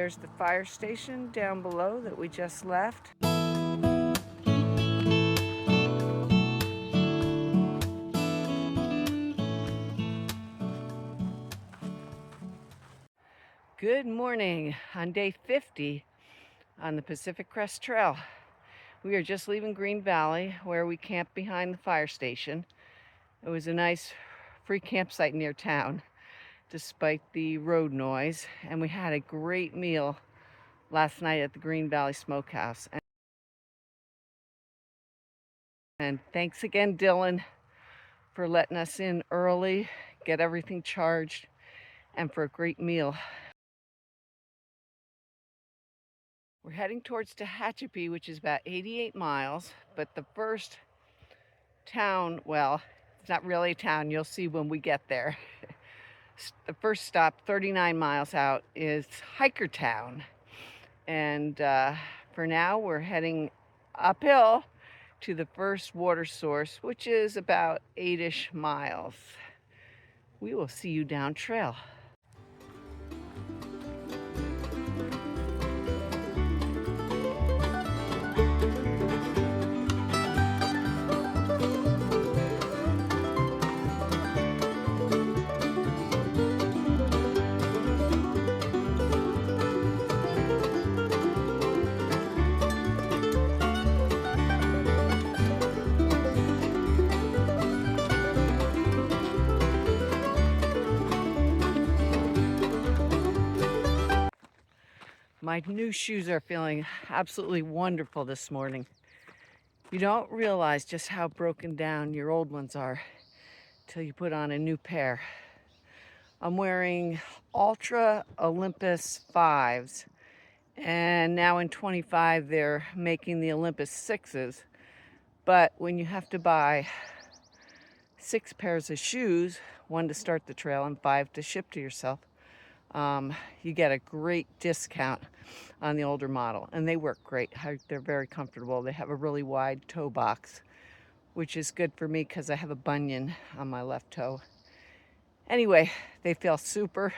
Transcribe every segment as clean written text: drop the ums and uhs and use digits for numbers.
there's the fire station down below that we just left. Good morning on day 50 on the Pacific Crest Trail. We are just leaving Green Valley where we camped behind the fire station. It was a nice free campsite near town despite the road noise, and we had a great meal last night at the Green Valley Smokehouse. And thanks again, Dylan, for letting us in early, get everything charged, and for a great meal. We're heading towards Tehachapi, which is about 88 miles, but the first town, well, it's not really a town, you'll see when we get there. The first stop, 39 miles out, is Hikertown. And for now, we're heading uphill to the first water source, which is about 8-ish miles. We will see you down trail. My new shoes are feeling absolutely wonderful this morning. You don't realize just how broken down your old ones are till you put on a new pair. I'm wearing Ultra Olympus 5s, and now in 25 they're making the Olympus 6s. But when you have to buy 6 pairs of shoes, 1 to start the trail and 5 to ship to yourself, you get a great discount on the older model, and they work great. They're very comfortable. They have a really wide toe box, which is good for me because I have a bunion on my left toe. Anyway, they feel super.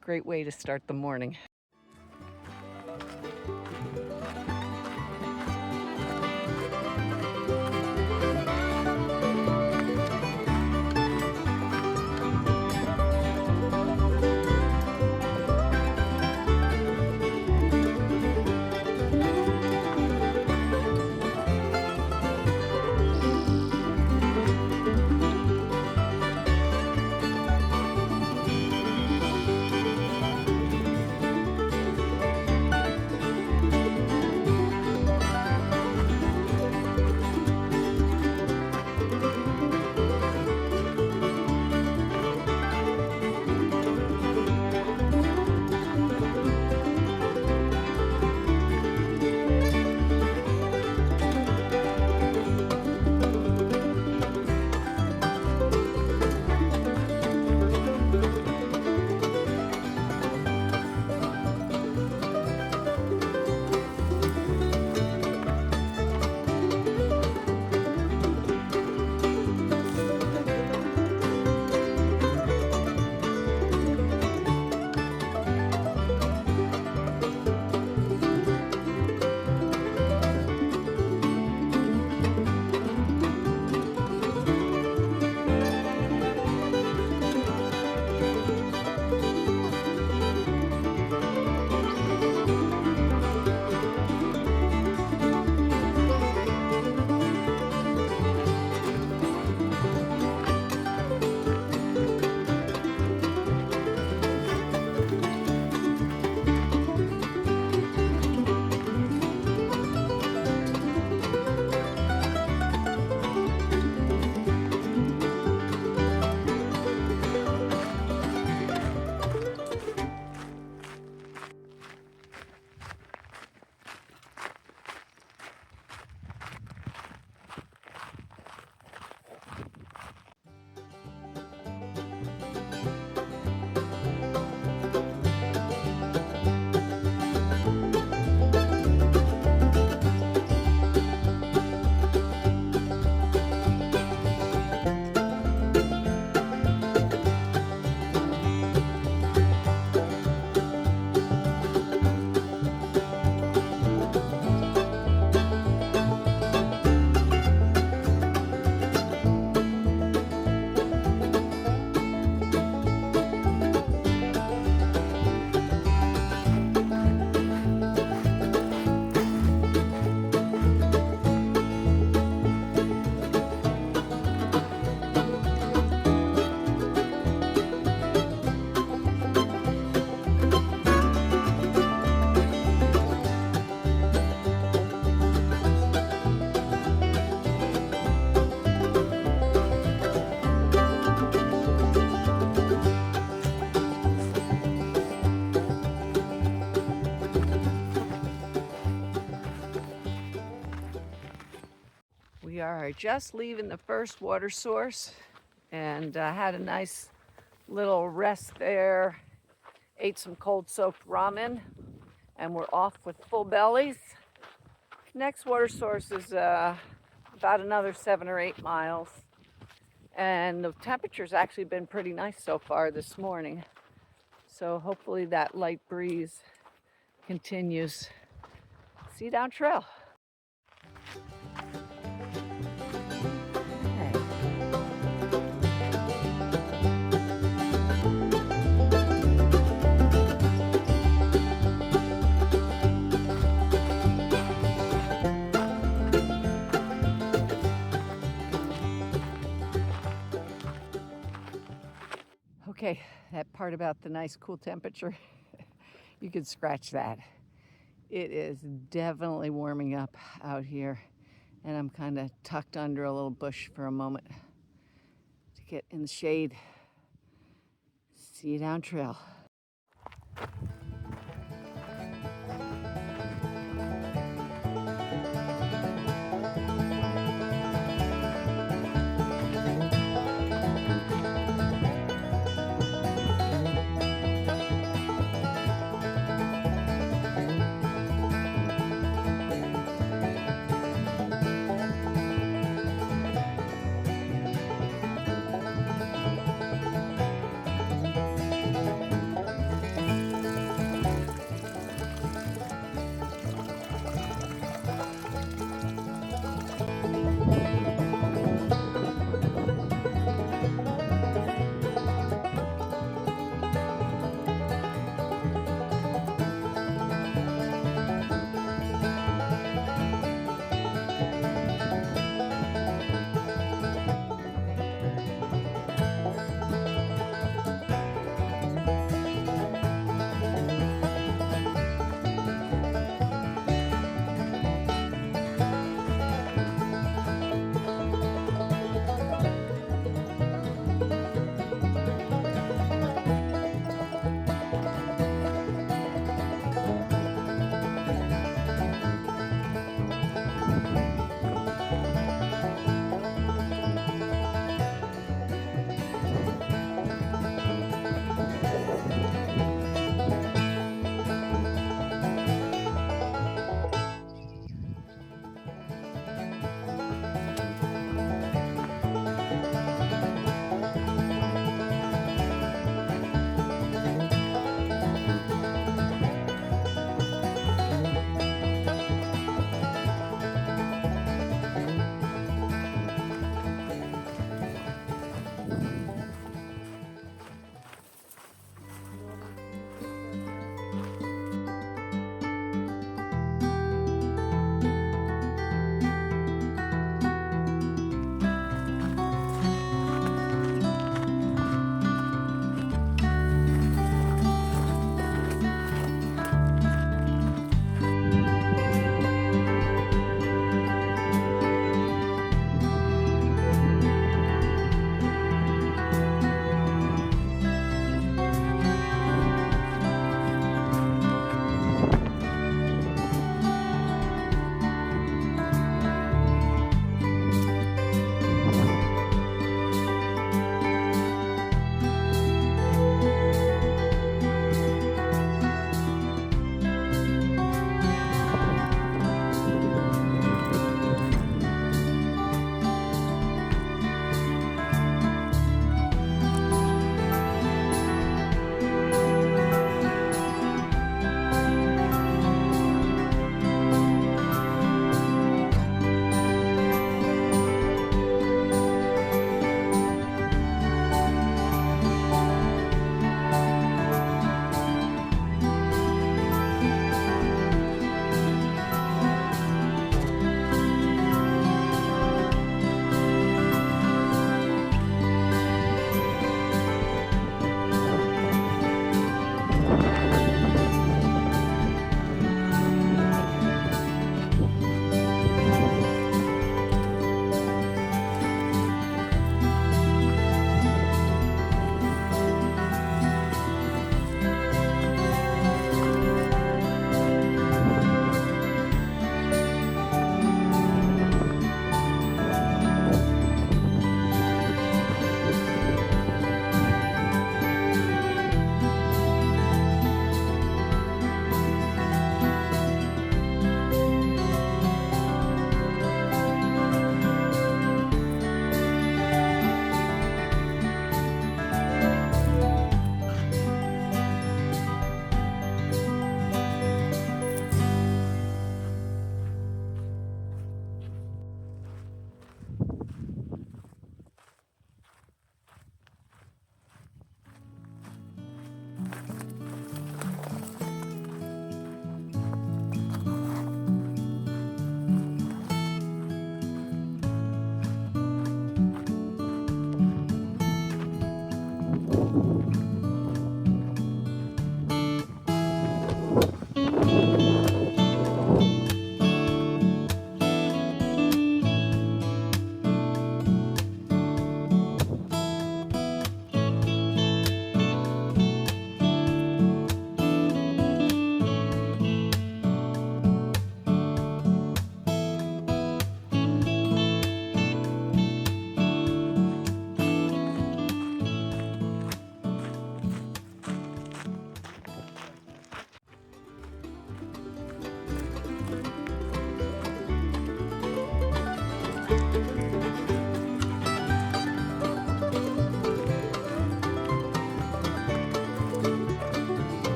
Great way to start the morning. are just leaving the first water source and had a nice little rest there. Ate some cold soaked ramen and we're off with full bellies. Next water source is about another 7 or 8 miles. And the temperature's actually been pretty nice so far this morning. So hopefully that light breeze continues. See you down trail. Okay, that part about the nice cool temperature, you could scratch that. It is definitely warming up out here, and I'm kind of tucked under a little bush for a moment to get in the shade. See you down trail.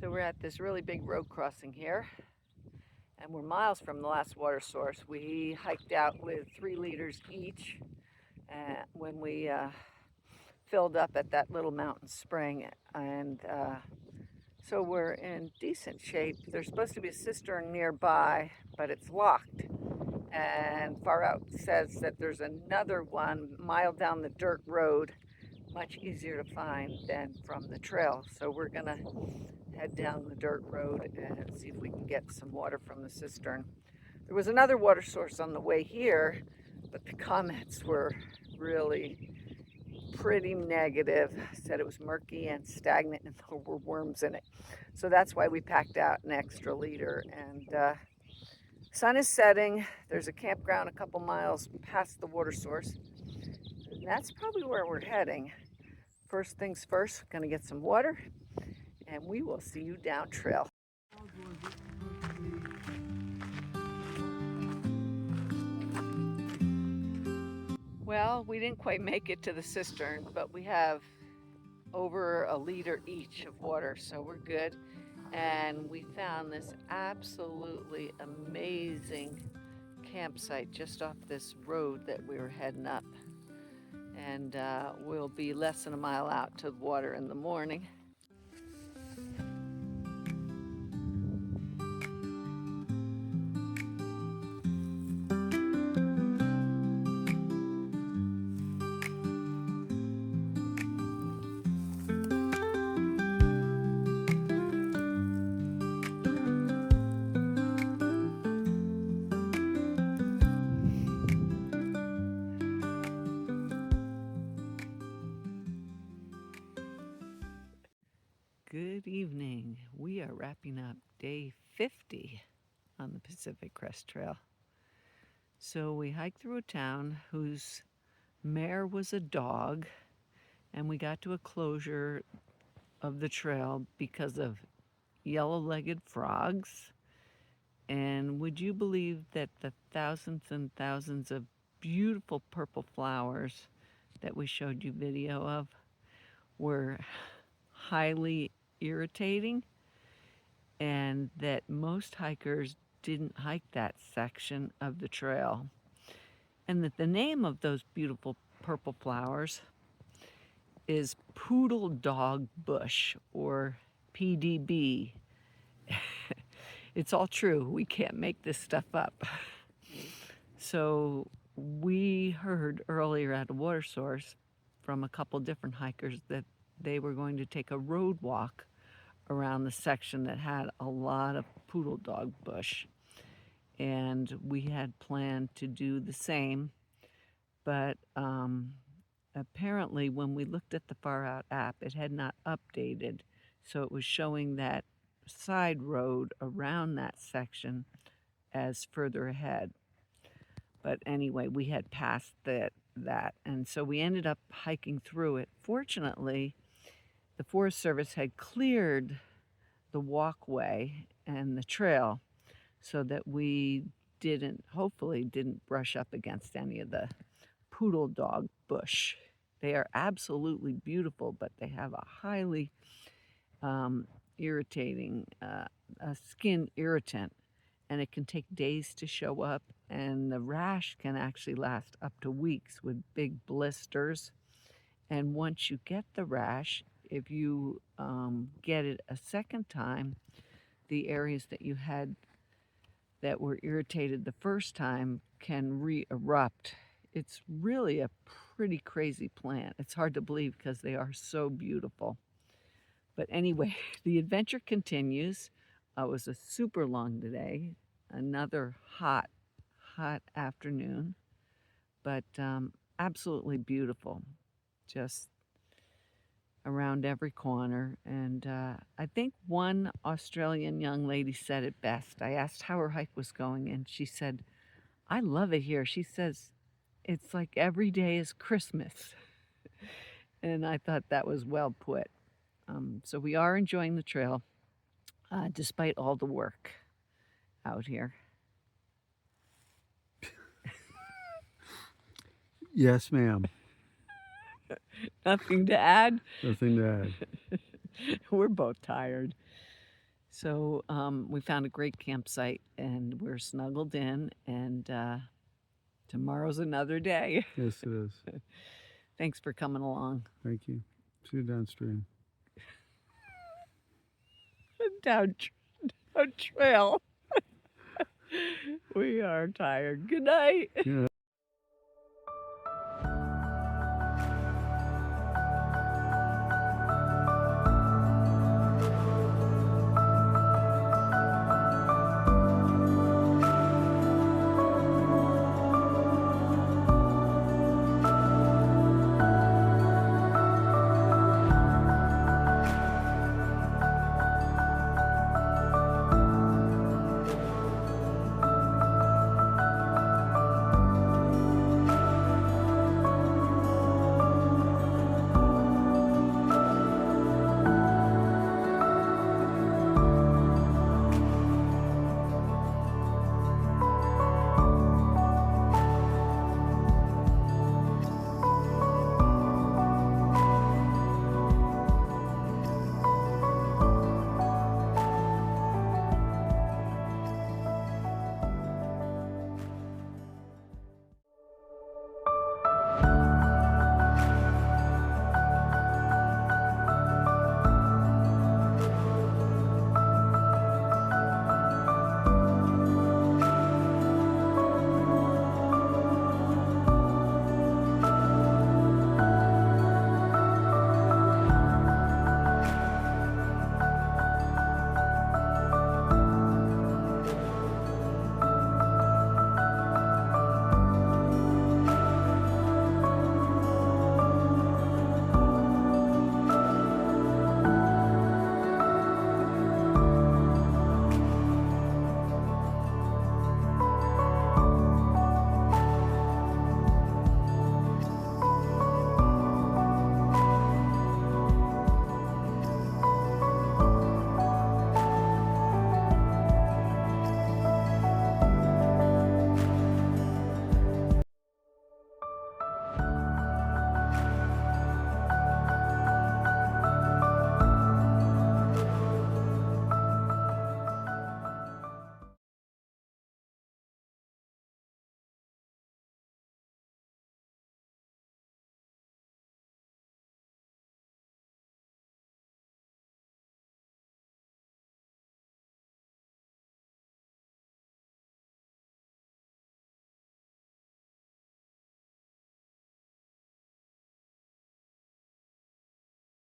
So we're at this really big road crossing here, and we're miles from the last water source. We hiked out with 3 liters each when we filled up at that little mountain spring, and so we're in decent shape. There's supposed to be a cistern nearby, but it's locked. And Far Out says that there's another one mile down the dirt road, much easier to find than from the trail. So we're gonna head down the dirt road and see if we can get some water from the cistern. There was another water source on the way here, but the comments were really pretty negative. Said it was murky and stagnant and there were worms in it. So that's why we packed out an extra liter. And sun is setting. There's a campground a couple miles past the water source. And that's probably where we're heading. First things first, gonna get some water, and we will see you down trail. Well, we didn't quite make it to the cistern, but we have over a liter each of water, so we're good. And we found this absolutely amazing campsite just off this road that we were heading up. And we'll be less than a mile out to the water in the morning. Good evening. We are wrapping up day 50 on the Pacific Crest Trail. So we hiked through a town whose mayor was a dog, and we got to a closure of the trail because of yellow-legged frogs. And would you believe that the thousands and thousands of beautiful purple flowers that we showed you video of were highly irritating, and that most hikers didn't hike that section of the trail, and that the name of those beautiful purple flowers is poodle dog bush, or PDB. It's all true. We can't make this stuff up. So we heard earlier at a water source from a couple different hikers that they were going to take a road walk around the section that had a lot of poodle dog bush. And we had planned to do the same, but apparently when we looked at the Far Out app, it had not updated. So it was showing that side road around that section as further ahead. But anyway, we had passed that, and so we ended up hiking through it. Fortunately, the Forest Service had cleared the walkway and the trail so that we hopefully didn't brush up against any of the poodle dog bush. They are absolutely beautiful, but they have a highly irritating, a skin irritant, and it can take days to show up, and the rash can actually last up to weeks with big blisters. And once you get the rash, if you get it a second time, the areas that you had that were irritated the first time can re-erupt. It's really a pretty crazy plant. It's hard to believe because they are so beautiful. But anyway, the adventure continues. It was a super long day, another hot afternoon, but absolutely beautiful, just around every corner. And I think one Australian young lady said it best. I asked how her hike was going, and she said, "I love it here." She says, "It's like every day is Christmas." And I thought that was well put. So we are enjoying the trail, despite all the work out here. Yes, ma'am. Nothing to add? Nothing to add. We're both tired. So we found a great campsite and we're snuggled in, and tomorrow's another day. Yes, it is. Thanks for coming along. Thank you. See you downstream. Down trail. We are tired. Good night. Yeah.